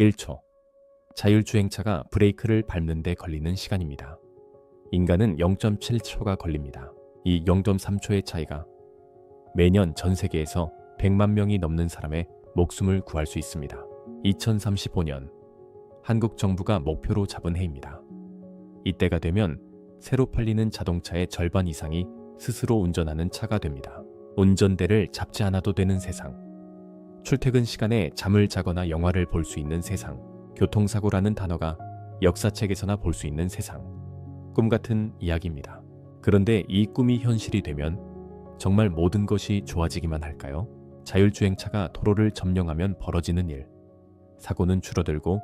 1초. 자율주행차가 브레이크를 밟는 데 걸리는 시간입니다. 인간은 0.7초가 걸립니다. 이 0.3초의 차이가 매년 전 세계에서 100만 명이 넘는 사람의 목숨을 구할 수 있습니다. 2035년 한국 정부가 목표로 잡은 해입니다. 이때가 되면 새로 팔리는 자동차의 절반 이상이 스스로 운전하는 차가 됩니다. 운전대를 잡지 않아도 되는 세상. 출퇴근 시간에 잠을 자거나 영화를 볼 수 있는 세상. 교통사고라는 단어가 역사책에서나 볼 수 있는 세상. 꿈 같은 이야기입니다. 그런데 이 꿈이 현실이 되면 정말 모든 것이 좋아지기만 할까요? 자율주행차가 도로를 점령하면 벌어지는 일. 사고는 줄어들고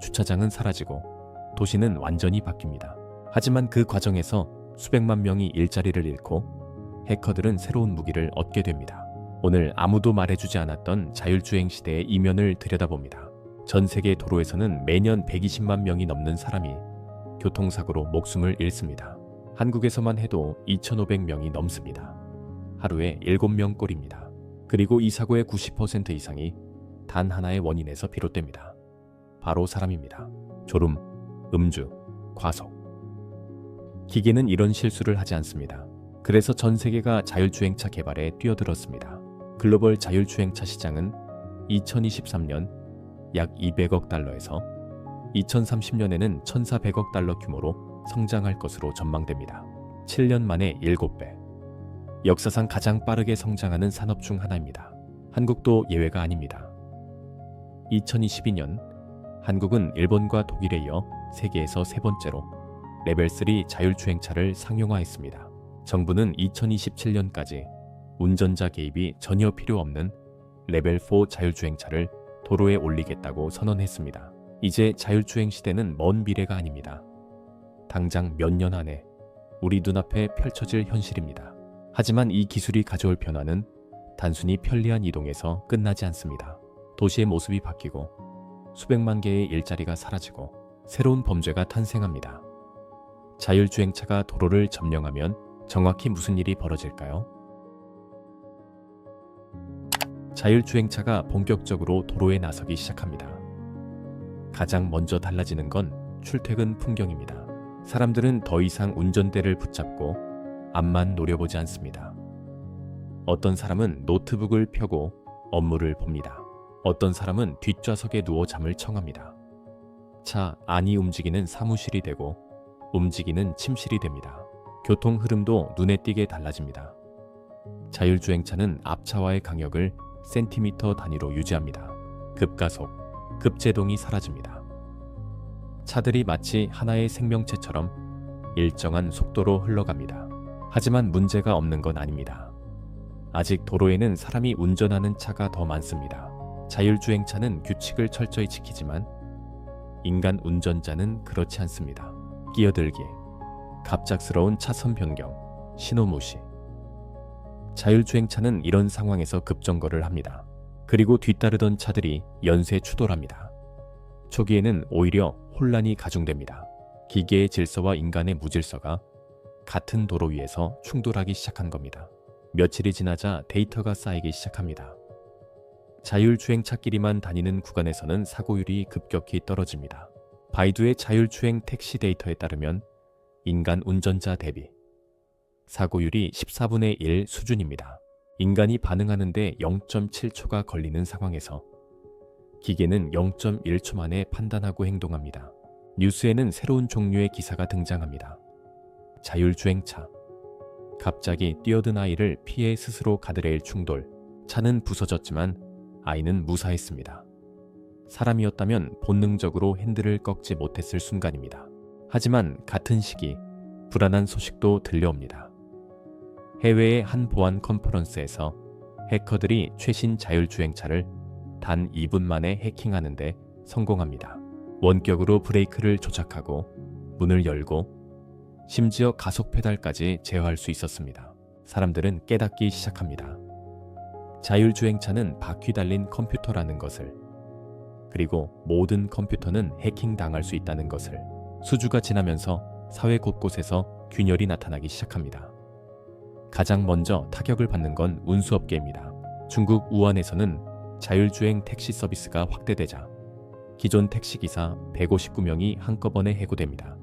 주차장은 사라지고 도시는 완전히 바뀝니다. 하지만 그 과정에서 수백만 명이 일자리를 잃고 해커들은 새로운 무기를 얻게 됩니다. 오늘 아무도 말해주지 않았던 자율주행 시대의 이면을 들여다봅니다. 전 세계 도로에서는 매년 120만 명이 넘는 사람이 교통사고로 목숨을 잃습니다. 한국에서만 해도 2,500명이 넘습니다. 하루에 7명꼴입니다. 그리고 이 사고의 90% 이상이 단 하나의 원인에서 비롯됩니다. 바로 사람입니다. 졸음, 음주, 과속. 기계는 이런 실수를 하지 않습니다. 그래서 전 세계가 자율주행차 개발에 뛰어들었습니다. 글로벌 자율주행차 시장은 2023년 약 200억 달러에서 2030년에는 1,400억 달러 규모로 성장할 것으로 전망됩니다. 7년 만에 7배. 역사상 가장 빠르게 성장하는 산업 중 하나입니다. 한국도 예외가 아닙니다. 2022년 한국은 일본과 독일에 이어 세계에서 세 번째로 레벨 3 자율주행차를 상용화했습니다. 정부는 2027년까지 운전자 개입이 전혀 필요 없는 레벨 4 자율주행차를 도로에 올리겠다고 선언했습니다. 이제 자율주행 시대는 먼 미래가 아닙니다. 당장 몇 년 안에 우리 눈앞에 펼쳐질 현실입니다. 하지만 이 기술이 가져올 변화는 단순히 편리한 이동에서 끝나지 않습니다. 도시의 모습이 바뀌고 수백만 개의 일자리가 사라지고 새로운 범죄가 탄생합니다. 자율주행차가 도로를 점령하면 정확히 무슨 일이 벌어질까요? 자율주행차가 본격적으로 도로에 나서기 시작합니다. 가장 먼저 달라지는 건 출퇴근 풍경입니다. 사람들은 더 이상 운전대를 붙잡고 앞만 노려보지 않습니다. 어떤 사람은 노트북을 펴고 업무를 봅니다. 어떤 사람은 뒷좌석에 누워 잠을 청합니다. 차 안이 움직이는 사무실이 되고 움직이는 침실이 됩니다. 교통 흐름도 눈에 띄게 달라집니다. 자율주행차는 앞차와의 간격을 센티미터 단위로 유지합니다. 급가속, 급제동이 사라집니다. 차들이 마치 하나의 생명체처럼 일정한 속도로 흘러갑니다. 하지만 문제가 없는 건 아닙니다. 아직 도로에는 사람이 운전하는 차가 더 많습니다. 자율주행차는 규칙을 철저히 지키지만 인간 운전자는 그렇지 않습니다. 끼어들기, 갑작스러운 차선 변경, 신호 무시. 자율주행차는 이런 상황에서 급정거를 합니다. 그리고 뒤따르던 차들이 연쇄 추돌합니다. 초기에는 오히려 혼란이 가중됩니다. 기계의 질서와 인간의 무질서가 같은 도로 위에서 충돌하기 시작한 겁니다. 며칠이 지나자 데이터가 쌓이기 시작합니다. 자율주행차끼리만 다니는 구간에서는 사고율이 급격히 떨어집니다. 바이두의 자율주행 택시 데이터에 따르면 인간 운전자 대비 사고율이 14분의 1 수준입니다. 인간이 반응하는데 0.7초가 걸리는 상황에서 기계는 0.1초 만에 판단하고 행동합니다. 뉴스에는 새로운 종류의 기사가 등장합니다. 자율주행차. 갑자기 뛰어든 아이를 피해 스스로 가드레일 충돌. 차는 부서졌지만 아이는 무사했습니다. 사람이었다면 본능적으로 핸들을 꺾지 못했을 순간입니다. 하지만 같은 시기 불안한 소식도 들려옵니다. 해외의 한 보안 컨퍼런스에서 해커들이 최신 자율주행차를 단 2분 만에 해킹하는데 성공합니다. 원격으로 브레이크를 조작하고 문을 열고 심지어 가속 페달까지 제어할 수 있었습니다. 사람들은 깨닫기 시작합니다. 자율주행차는 바퀴 달린 컴퓨터라는 것을, 그리고 모든 컴퓨터는 해킹당할 수 있다는 것을. 수주가 지나면서 사회 곳곳에서 균열이 나타나기 시작합니다. 가장 먼저 타격을 받는 건 운수업계입니다. 중국 우한에서는 자율주행 택시 서비스가 확대되자 기존 택시기사 159명이 한꺼번에 해고됩니다.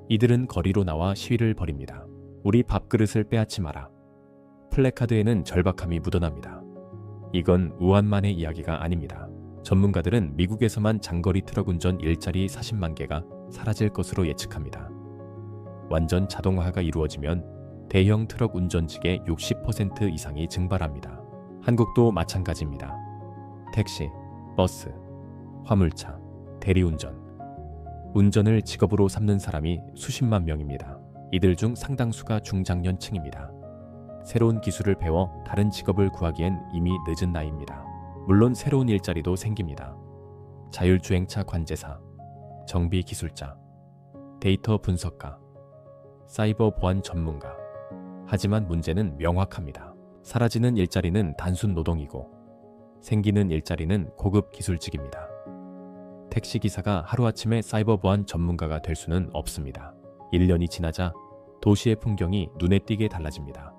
이들은 거리로 나와 시위를 벌입니다. 우리 밥그릇을 빼앗지 마라. 플래카드에는 절박함이 묻어납니다. 이건 우한만의 이야기가 아닙니다. 전문가들은 미국에서만 장거리 트럭 운전 일자리 40만 개가 사라질 것으로 예측합니다. 완전 자동화가 이루어지면 대형 트럭 운전직의 60% 이상이 증발합니다. 한국도 마찬가지입니다. 택시, 버스, 화물차, 대리운전. 운전을 직업으로 삼는 사람이 수십만 명입니다. 이들 중 상당수가 중장년층입니다. 새로운 기술을 배워 다른 직업을 구하기엔 이미 늦은 나이입니다. 물론 새로운 일자리도 생깁니다. 자율주행차 관제사, 정비기술자, 데이터 분석가, 사이버 보안 전문가. 하지만 문제는 명확합니다. 사라지는 일자리는 단순 노동이고 생기는 일자리는 고급 기술직입니다. 택시기사가 하루아침에 사이버 보안 전문가가 될 수는 없습니다. 1년이 지나자 도시의 풍경이 눈에 띄게 달라집니다.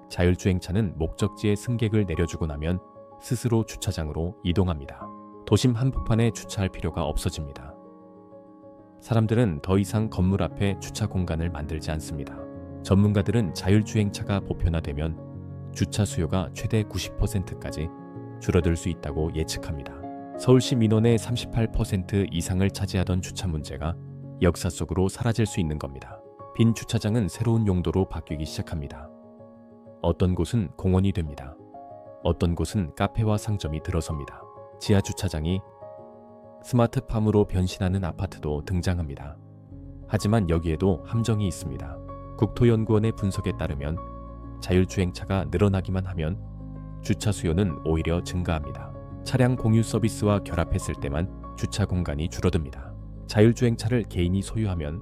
자율주행차는 목적지에 승객을 내려주고 나면 스스로 주차장으로 이동합니다. 도심 한복판에 주차할 필요가 없어집니다. 사람들은 더 이상 건물 앞에 주차 공간을 만들지 않습니다. 전문가들은 자율주행차가 보편화되면 주차 수요가 최대 90%까지 줄어들 수 있다고 예측합니다. 서울시 민원의 38% 이상을 차지하던 주차 문제가 역사 속으로 사라질 수 있는 겁니다. 빈 주차장은 새로운 용도로 바뀌기 시작합니다. 어떤 곳은 공원이 됩니다. 어떤 곳은 카페와 상점이 들어섭니다. 지하 주차장이 스마트팜으로 변신하는 아파트도 등장합니다. 하지만 여기에도 함정이 있습니다. 국토연구원의 분석에 따르면 자율주행차가 늘어나기만 하면 주차 수요는 오히려 증가합니다. 차량 공유 서비스와 결합했을 때만 주차 공간이 줄어듭니다. 자율주행차를 개인이 소유하면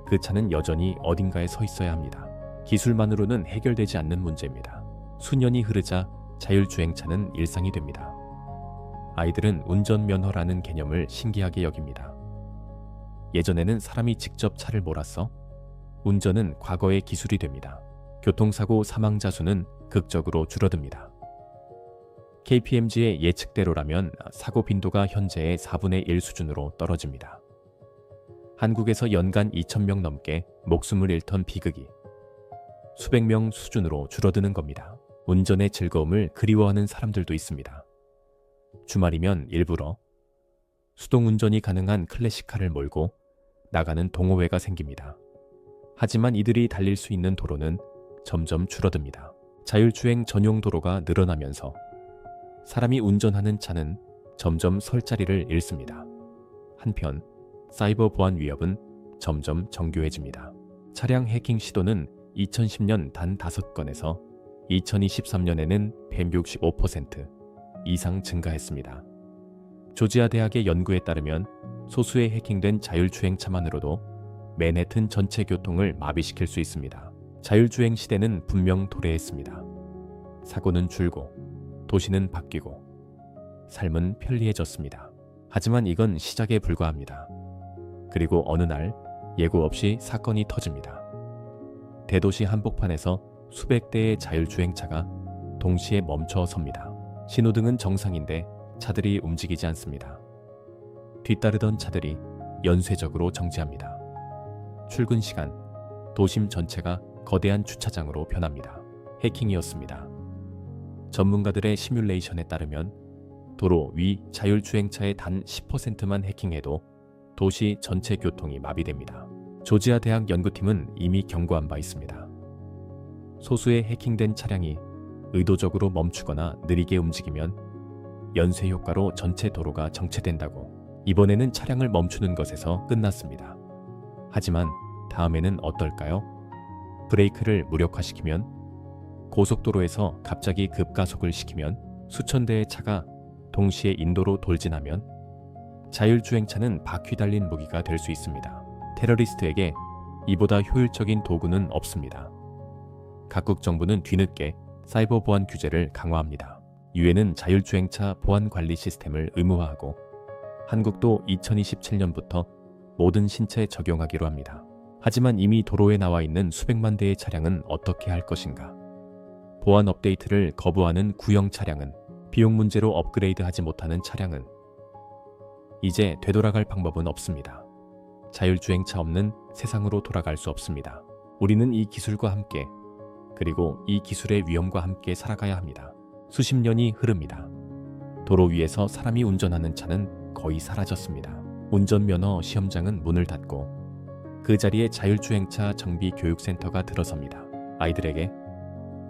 그 차는 여전히 어딘가에 서 있어야 합니다. 기술만으로는 해결되지 않는 문제입니다. 수년이 흐르자 자율주행차는 일상이 됩니다. 아이들은 운전면허라는 개념을 신기하게 여깁니다. 예전에는 사람이 직접 차를 몰았어? 운전은 과거의 기술이 됩니다. 교통사고 사망자 수는 극적으로 줄어듭니다. KPMG의 예측대로라면 사고 빈도가 현재의 4분의 1 수준으로 떨어집니다. 한국에서 연간 2,000명 넘게 목숨을 잃던 비극이 수백 명 수준으로 줄어드는 겁니다. 운전의 즐거움을 그리워하는 사람들도 있습니다. 주말이면 일부러 수동운전이 가능한 클래식카를 몰고 나가는 동호회가 생깁니다. 하지만 이들이 달릴 수 있는 도로는 점점 줄어듭니다. 자율주행 전용 도로가 늘어나면서 사람이 운전하는 차는 점점 설 자리를 잃습니다. 한편 사이버 보안 위협은 점점 정교해집니다. 차량 해킹 시도는 2010년 단 5건에서 2023년에는 165% 이상 증가했습니다. 조지아 대학의 연구에 따르면 소수의 해킹된 자율주행차만으로도 맨해튼 전체 교통을 마비시킬 수 있습니다. 자율주행 시대는 분명 도래했습니다. 사고는 줄고 도시는 바뀌고 삶은 편리해졌습니다. 하지만 이건 시작에 불과합니다. 그리고 어느 날 예고 없이 사건이 터집니다. 대도시 한복판에서 수백 대의 자율주행차가 동시에 멈춰 섭니다. 신호등은 정상인데 차들이 움직이지 않습니다. 뒤따르던 차들이 연쇄적으로 정지합니다. 출근 시간, 도심 전체가 거대한 주차장으로 변합니다. 해킹이었습니다. 전문가들의 시뮬레이션에 따르면 도로 위 자율주행차의 단 10%만 해킹해도 도시 전체 교통이 마비됩니다. 조지아 대학 연구팀은 이미 경고한 바 있습니다. 소수의 해킹된 차량이 의도적으로 멈추거나 느리게 움직이면 연쇄 효과로 전체 도로가 정체된다고. 이번에는 차량을 멈추는 것에서 끝났습니다. 하지만 다음에는 어떨까요? 브레이크를 무력화시키면, 고속도로에서 갑자기 급가속을 시키면, 수천 대의 차가 동시에 인도로 돌진하면 자율주행차는 바퀴 달린 무기가 될 수 있습니다. 테러리스트에게 이보다 효율적인 도구는 없습니다. 각국 정부는 뒤늦게 사이버 보안 규제를 강화합니다. 유엔은 자율주행차 보안 관리 시스템을 의무화하고 한국도 2027년부터 모든 신체 적용하기로 합니다. 하지만 이미 도로에 나와 있는 수백만 대의 차량은 어떻게 할 것인가? 보안 업데이트를 거부하는 구형 차량은, 비용 문제로 업그레이드하지 못하는 차량은, 이제 되돌아갈 방법은 없습니다. 자율주행차 없는 세상으로 돌아갈 수 없습니다. 우리는 이 기술과 함께, 그리고 이 기술의 위험과 함께 살아가야 합니다. 수십 년이 흐릅니다. 도로 위에서 사람이 운전하는 차는 거의 사라졌습니다. 운전면허 시험장은 문을 닫고 그 자리에 자율주행차 정비 교육센터가 들어섭니다. 아이들에게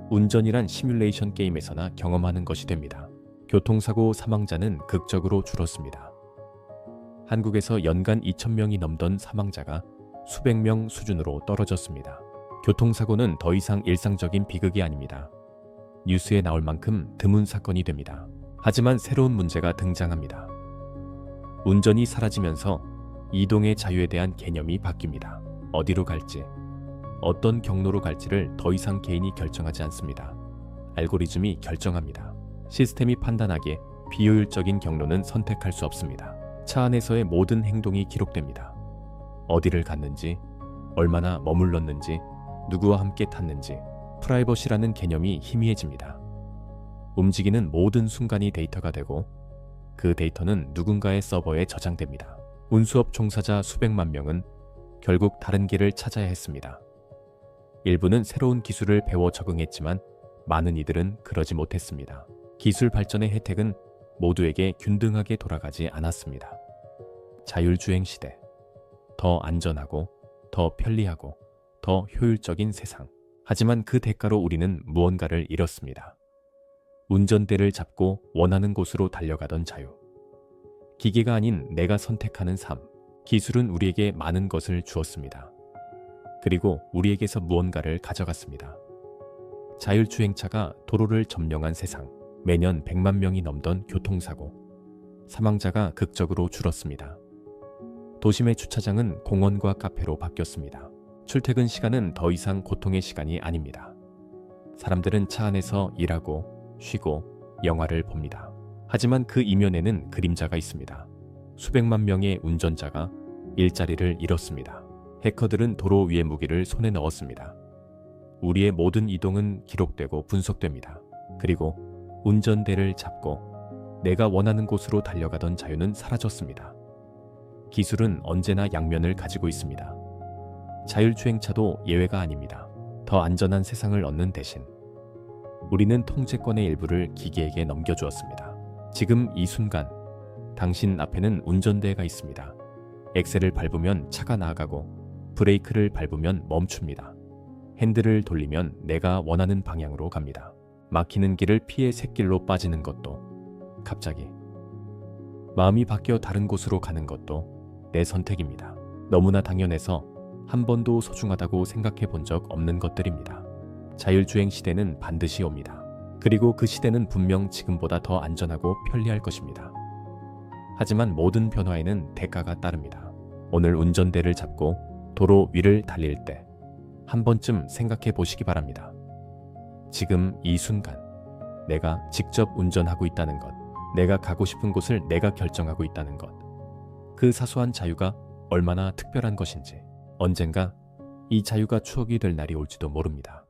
운전이란 시뮬레이션 게임에서나 경험하는 것이 됩니다. 교통사고 사망자는 극적으로 줄었습니다. 한국에서 연간 2,000명이 넘던 사망자가 수백 명 수준으로 떨어졌습니다. 교통사고는 더 이상 일상적인 비극이 아닙니다. 뉴스에 나올 만큼 드문 사건이 됩니다. 하지만 새로운 문제가 등장합니다. 운전이 사라지면서 이동의 자유에 대한 개념이 바뀝니다. 어디로 갈지, 어떤 경로로 갈지를 더 이상 개인이 결정하지 않습니다. 알고리즘이 결정합니다. 시스템이 판단하기에 비효율적인 경로는 선택할 수 없습니다. 차 안에서의 모든 행동이 기록됩니다. 어디를 갔는지, 얼마나 머물렀는지, 누구와 함께 탔는지, 프라이버시라는 개념이 희미해집니다. 움직이는 모든 순간이 데이터가 되고 그 데이터는 누군가의 서버에 저장됩니다. 운수업 종사자 수백만 명은 결국 다른 길을 찾아야 했습니다. 일부는 새로운 기술을 배워 적응했지만 많은 이들은 그러지 못했습니다. 기술 발전의 혜택은 모두에게 균등하게 돌아가지 않았습니다. 자율주행 시대, 더 안전하고 더 편리하고 더 효율적인 세상. 하지만 그 대가로 우리는 무언가를 잃었습니다. 운전대를 잡고 원하는 곳으로 달려가던 자유. 기계가 아닌 내가 선택하는 삶. 기술은 우리에게 많은 것을 주었습니다. 그리고 우리에게서 무언가를 가져갔습니다. 자율주행차가 도로를 점령한 세상. 매년 100만 명이 넘던 교통사고. 사망자가 극적으로 줄었습니다. 도심의 주차장은 공원과 카페로 바뀌었습니다. 출퇴근 시간은 더 이상 고통의 시간이 아닙니다. 사람들은 차 안에서 일하고 쉬고 영화를 봅니다. 하지만 그 이면에는 그림자가 있습니다. 수백만 명의 운전자가 일자리를 잃었습니다. 해커들은 도로 위의 무기를 손에 넣었습니다. 우리의 모든 이동은 기록되고 분석됩니다. 그리고 운전대를 잡고 내가 원하는 곳으로 달려가던 자유는 사라졌습니다. 기술은 언제나 양면을 가지고 있습니다. 자율주행차도 예외가 아닙니다. 더 안전한 세상을 얻는 대신 우리는 통제권의 일부를 기계에게 넘겨주었습니다. 지금 이 순간 당신 앞에는 운전대가 있습니다. 엑셀을 밟으면 차가 나아가고 브레이크를 밟으면 멈춥니다. 핸들을 돌리면 내가 원하는 방향으로 갑니다. 막히는 길을 피해 샛길로 빠지는 것도, 갑자기 마음이 바뀌어 다른 곳으로 가는 것도 내 선택입니다. 너무나 당연해서 한 번도 소중하다고 생각해 본 적 없는 것들입니다. 자율주행 시대는 반드시 옵니다. 그리고 그 시대는 분명 지금보다 더 안전하고 편리할 것입니다. 하지만 모든 변화에는 대가가 따릅니다. 오늘 운전대를 잡고 도로 위를 달릴 때 한 번쯤 생각해 보시기 바랍니다. 지금 이 순간 내가 직접 운전하고 있다는 것, 내가 가고 싶은 곳을 내가 결정하고 있다는 것, 그 사소한 자유가 얼마나 특별한 것인지, 언젠가 이 자유가 추억이 될 날이 올지도 모릅니다.